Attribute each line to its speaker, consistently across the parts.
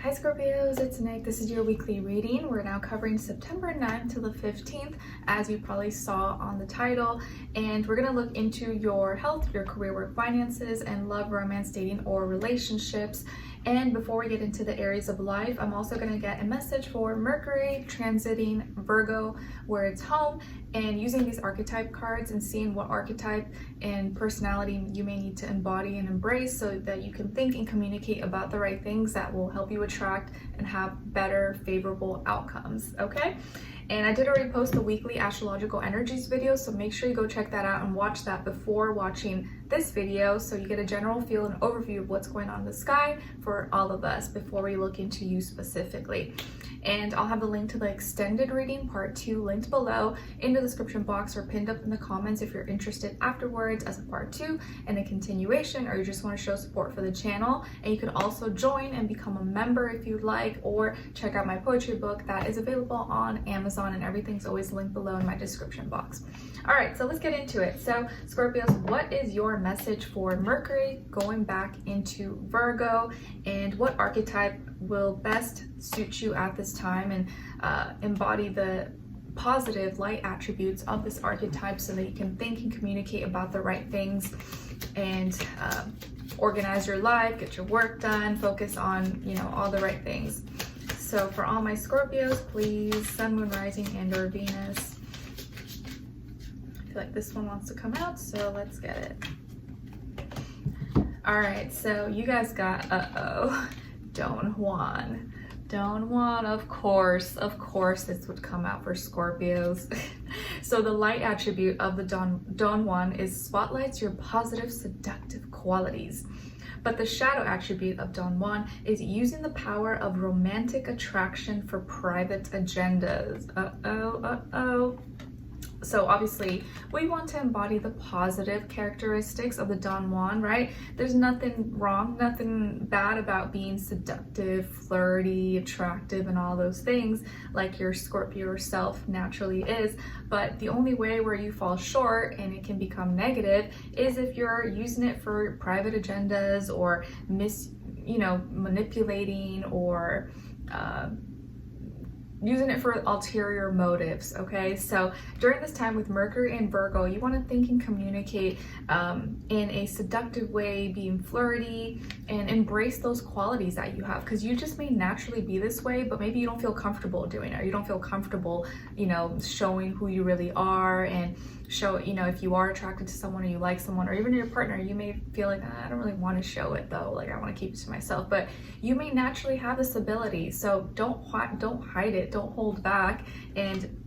Speaker 1: Hi Scorpios, it's Nick. This is your weekly reading. We're now covering September 9th to the 15th, as you probably saw on the title. And we're going to look into your health, your career, work, finances, and love, romance, dating, or relationships. And before we get into the areas of life, I'm also going to get a message for Mercury transiting Virgo, where it's home, and using these archetype cards and seeing what archetype and personality you may need to embody and embrace so that you can think and communicate about the right things that will help you attract and have better, favorable outcomes, okay? And I did already post the weekly astrological energies video, so make sure you go check that out and watch that before watching this video so you get a general feel and overview of what's going on in the sky for all of us before we look into you specifically. And I'll have the link to the extended reading part 2 linked below in the description box or pinned up in the comments if you're interested afterwards as a part 2 and a continuation, or you just want to show support for the channel. And you can also join and become a member if you'd like, or check out my poetry book that is available on Amazon, and everything's always linked below in my description box. All right, so let's get into it. So Scorpios, what is your message for Mercury going back into Virgo, and what archetype will best suit you at this time and embody the positive light attributes of this archetype so that you can think and communicate about the right things and organize your life, get your work done, focus on, all the right things. So for all my Scorpios, please, Sun, Moon, Rising, and or Venus. I feel like this one wants to come out, so let's get it. All right, so you guys got, Don Juan. Don Juan, of course this would come out for Scorpios. So the light attribute of the Don Juan is spotlights your positive, seductive qualities. But the shadow attribute of Don Juan is using the power of romantic attraction for private agendas. So obviously we want to embody the positive characteristics of the Don Juan, right? There's nothing wrong, nothing bad about being seductive, flirty, attractive, and all those things like your Scorpio self naturally is. But the only way where you fall short and it can become negative is if you're using it for private agendas or manipulating or using it for ulterior motives, okay? So during this time with Mercury and Virgo, you want to think and communicate in a seductive way, being flirty, and embrace those qualities that you have, because you just may naturally be this way, but maybe you don't feel comfortable doing it, or you don't feel comfortable, showing who you really are, and show, if you are attracted to someone or you like someone or even your partner, you may feel like, I don't really want to show it though, like I want to keep it to myself. But you may naturally have this ability, so don't hide it, don't hold back. And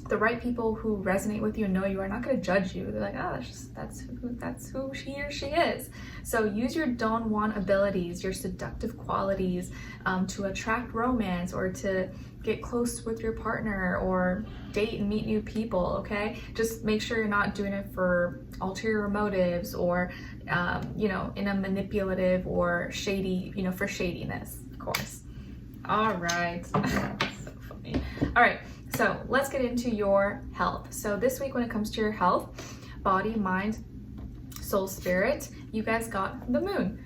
Speaker 1: the right people who resonate with you and know you are not going to judge you. They're like, that's who he or she is. So use your Don Juan abilities, your seductive qualities, to attract romance or to get close with your partner or date and meet new people, okay? Just make sure you're not doing it for ulterior motives or, in a manipulative or shady, for shadiness, of course. All right. So funny. All right. So let's get into your health. So this week when it comes to your health, body, mind, soul, spirit, you guys got the moon.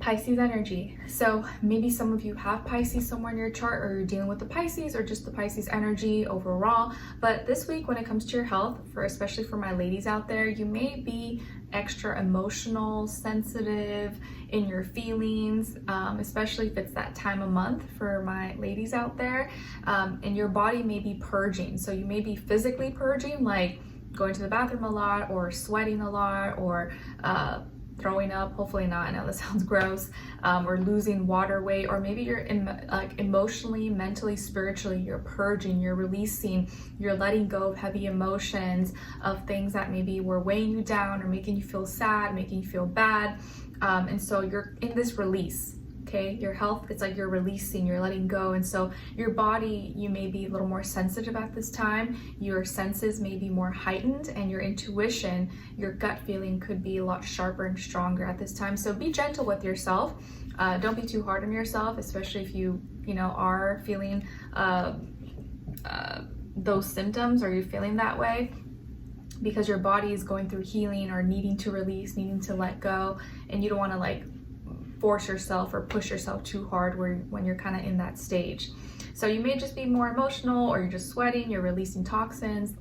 Speaker 1: Pisces energy. So maybe some of you have Pisces somewhere in your chart, or you're dealing with the Pisces or just the Pisces energy overall. But this week when it comes to your health, especially for my ladies out there, you may be extra emotional, sensitive in your feelings, especially if it's that time of month for my ladies out there. And your body may be purging. So you may be physically purging, like going to the bathroom a lot or sweating a lot or throwing up, hopefully not, I know that sounds gross, or losing water weight, or maybe you're emotionally, mentally, spiritually, you're purging, you're releasing, you're letting go of heavy emotions, of things that maybe were weighing you down or making you feel sad, making you feel bad. And so you're in this release. Okay, your health, it's like you're releasing, you're letting go. And so your body, you may be a little more sensitive at this time. Your senses may be more heightened, and your intuition, your gut feeling could be a lot sharper and stronger at this time. So be gentle with yourself. Don't be too hard on yourself, especially if you are feeling those symptoms, or you're feeling that way, because your body is going through healing or needing to release, needing to let go, and you don't want to force yourself or push yourself too hard when you're kind of in that stage. So you may just be more emotional, or you're just sweating, you're releasing toxins,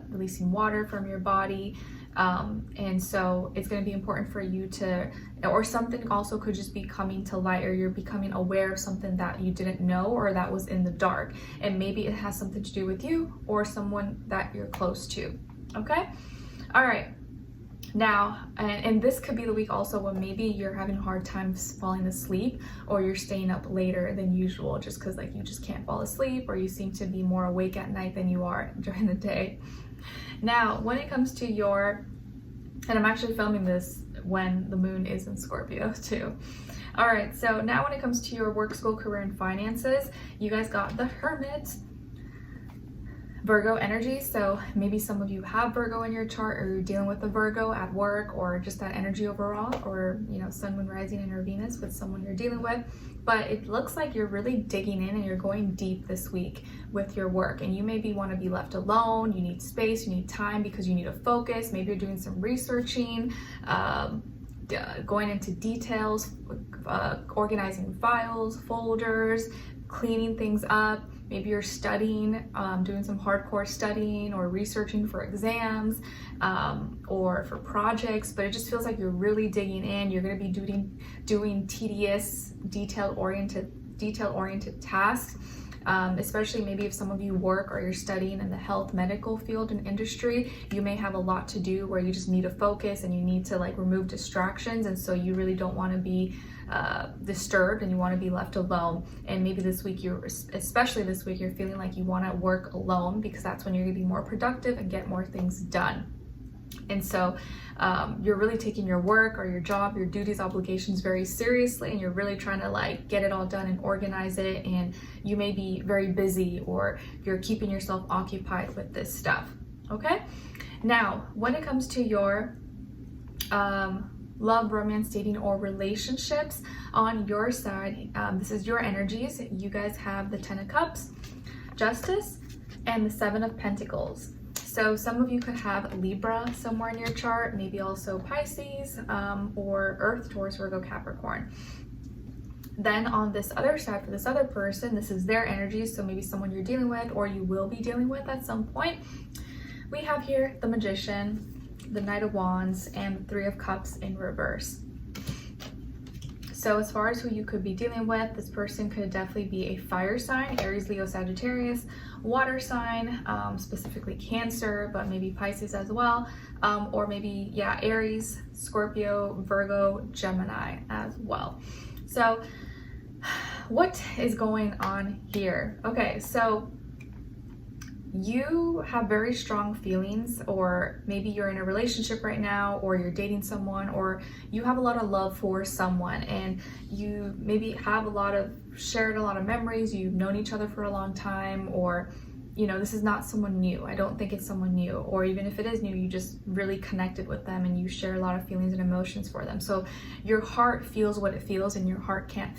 Speaker 1: releasing water from your body. And so it's going to be important for you to, or something also could just be coming to light, or you're becoming aware of something that you didn't know or that was in the dark. And maybe it has something to do with you or someone that you're close to. Okay? All right. Now, and this could be the week also when maybe you're having a hard time falling asleep, or you're staying up later than usual just because like you just can't fall asleep, or you seem to be more awake at night than you are during the day. Now, when it comes to your, and I'm actually filming this when the moon is in Scorpio too. All right, so now when it comes to your work, school, career, and finances, you guys got the Hermit, Virgo energy. So maybe some of you have Virgo in your chart, or you're dealing with the Virgo at work, or just that energy overall, or Sun, Moon, Rising, and or Venus with someone you're dealing with. But it looks like you're really digging in and you're going deep this week with your work, and you maybe want to be left alone, you need space, you need time because you need to focus. Maybe you're doing some researching, going into details, organizing files, folders, cleaning things up. Maybe you're studying, doing some hardcore studying or researching for exams, or for projects, but it just feels like you're really digging in. You're going to be doing tedious, detail-oriented tasks, especially maybe if some of you work or you're studying in the health medical field and industry. You may have a lot to do where you just need to focus and you need to like remove distractions, and so you really don't want to be disturbed and you want to be left alone. And maybe this week especially this week, you're feeling like you want to work alone because that's when you're going to be more productive and get more things done. And so you're really taking your work or your job, your duties, obligations very seriously, and you're really trying to like get it all done and organize it. And you may be very busy, or you're keeping yourself occupied with this stuff. Okay. Now, when it comes to your love, romance, dating, or relationships on your side, this is your energies. You guys have the 10 of Cups, Justice, and the 7 of Pentacles. So some of you could have Libra somewhere in your chart, maybe also Pisces, or Earth, Taurus, Virgo, Capricorn. Then on this other side, for this other person, this is their energies. So maybe someone you're dealing with, or you will be dealing with at some point. We have here the Magician, the Knight of Wands, and the 3 of Cups in reverse. So as far as who you could be dealing with, this person could definitely be a fire sign, Aries, Leo, Sagittarius, water sign, specifically Cancer, but maybe Pisces as well, or maybe, yeah, Aries, Scorpio, Virgo, Gemini as well. So what is going on here? Okay, so you have very strong feelings, or maybe you're in a relationship right now, or you're dating someone, or you have a lot of love for someone, and you maybe have shared a lot of memories. You've known each other for a long time, or this is not someone new. I don't think it's someone new, or even if it is new, you just really connected with them and you share a lot of feelings and emotions for them. So your heart feels what it feels, and your heart can't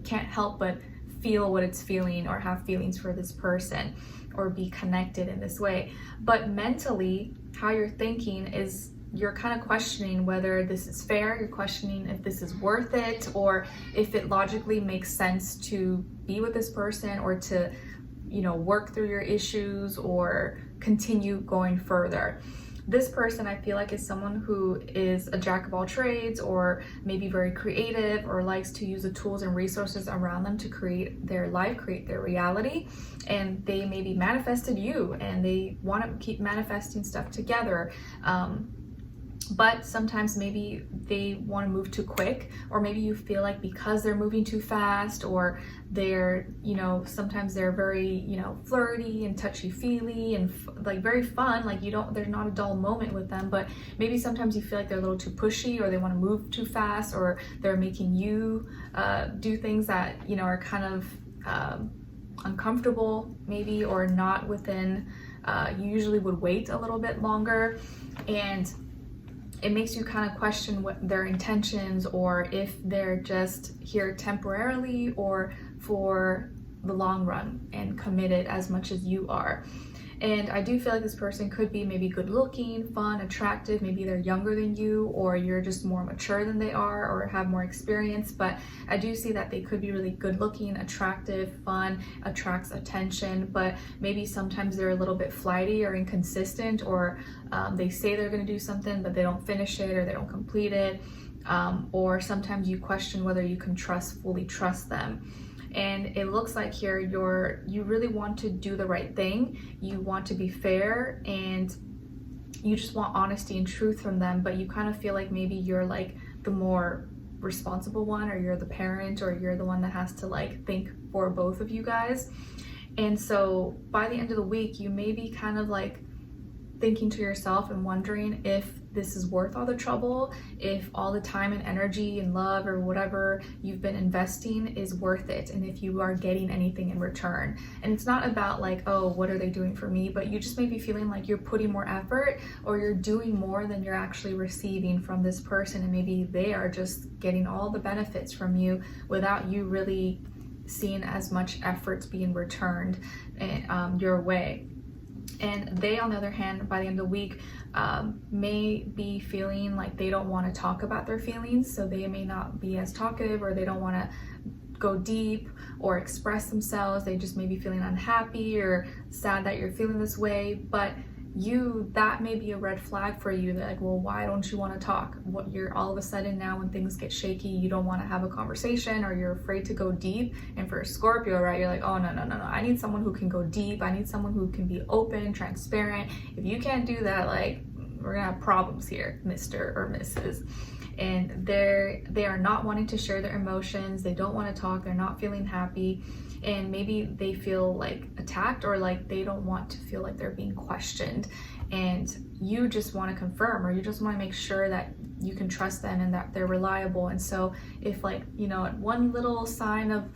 Speaker 1: help but feel what it's feeling, or have feelings for this person, or be connected in this way. But mentally, how you're thinking is you're kind of questioning whether this is fair. You're questioning if this is worth it, or if it logically makes sense to be with this person, or to work through your issues or continue going further. This person, I feel like, is someone who is a jack of all trades, or maybe very creative, or likes to use the tools and resources around them to create their life, create their reality. And they maybe manifested you, and they want to keep manifesting stuff together. But sometimes maybe they want to move too quick, or maybe you feel like because they're moving too fast, or they're, sometimes they're very, flirty and touchy-feely and like very fun. Like there's not a dull moment with them, but maybe sometimes you feel like they're a little too pushy, or they want to move too fast, or they're making you do things that, are kind of uncomfortable maybe, or not within, you usually would wait a little bit longer. And it makes you kind of question what their intentions, or if they're just here temporarily or for the long run and committed as much as you are. And I do feel like this person could be maybe good looking, fun, attractive. Maybe they're younger than you, or you're just more mature than they are, or have more experience. But I do see that they could be really good looking, attractive, fun, attracts attention, but maybe sometimes they're a little bit flighty or inconsistent, or they say they're going to do something, but they don't finish it or they don't complete it. Or sometimes you question whether you can fully trust them. And it looks like here you really want to do the right thing. You want to be fair, and you just want honesty and truth from them, but you kind of feel like maybe you're like the more responsible one, or you're the parent, or you're the one that has to like think for both of you guys. And so by the end of the week, you may be kind of like thinking to yourself and wondering if this is worth all the trouble, if all the time and energy and love or whatever you've been investing is worth it, and if you are getting anything in return. And it's not about like, oh, what are they doing for me? But you just may be feeling like you're putting more effort, or you're doing more than you're actually receiving from this person, and maybe they are just getting all the benefits from you without you really seeing as much efforts being returned your way. And they, on the other hand, by the end of the week, may be feeling like they don't want to talk about their feelings. So they may not be as talkative, or they don't want to go deep or express themselves. They just may be feeling unhappy or sad that you're feeling this way. But that may be a red flag for you. They're like, well, why don't you want to talk? What, you're all of a sudden now, when things get shaky, you don't want to have a conversation, or you're afraid to go deep. And for Scorpio, right, you're like, oh, no, I need someone who can go deep. I need someone who can be open, transparent. If you can't do that, like, we're gonna have problems here, Mr. or Mrs. And they are not wanting to share their emotions. They don't want to talk. They're not feeling happy. And maybe they feel like attacked, or like they don't want to feel like they're being questioned. And you just want to confirm, or you just want to make sure that you can trust them and that they're reliable. And so if, like, you know, at one little sign of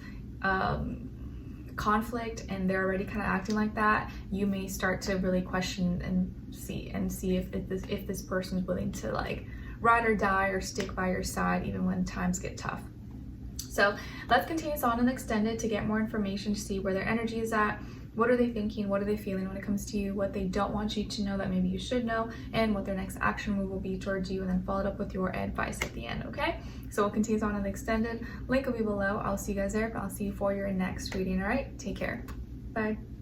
Speaker 1: conflict and they're already kind of acting like that, you may start to really question and see if this person's willing to like ride or die or stick by your side even when times get tough. So let's continue on and extended to get more information, to see where their energy is at. What are they thinking? What are they feeling when it comes to you? What they don't want you to know that maybe you should know, and what their next action move will be towards you, and then followed up with your advice at the end, okay? So we'll continue on and extended. Link will be below. I'll see you guys there, but I'll see you for your next reading, all right? Take care. Bye.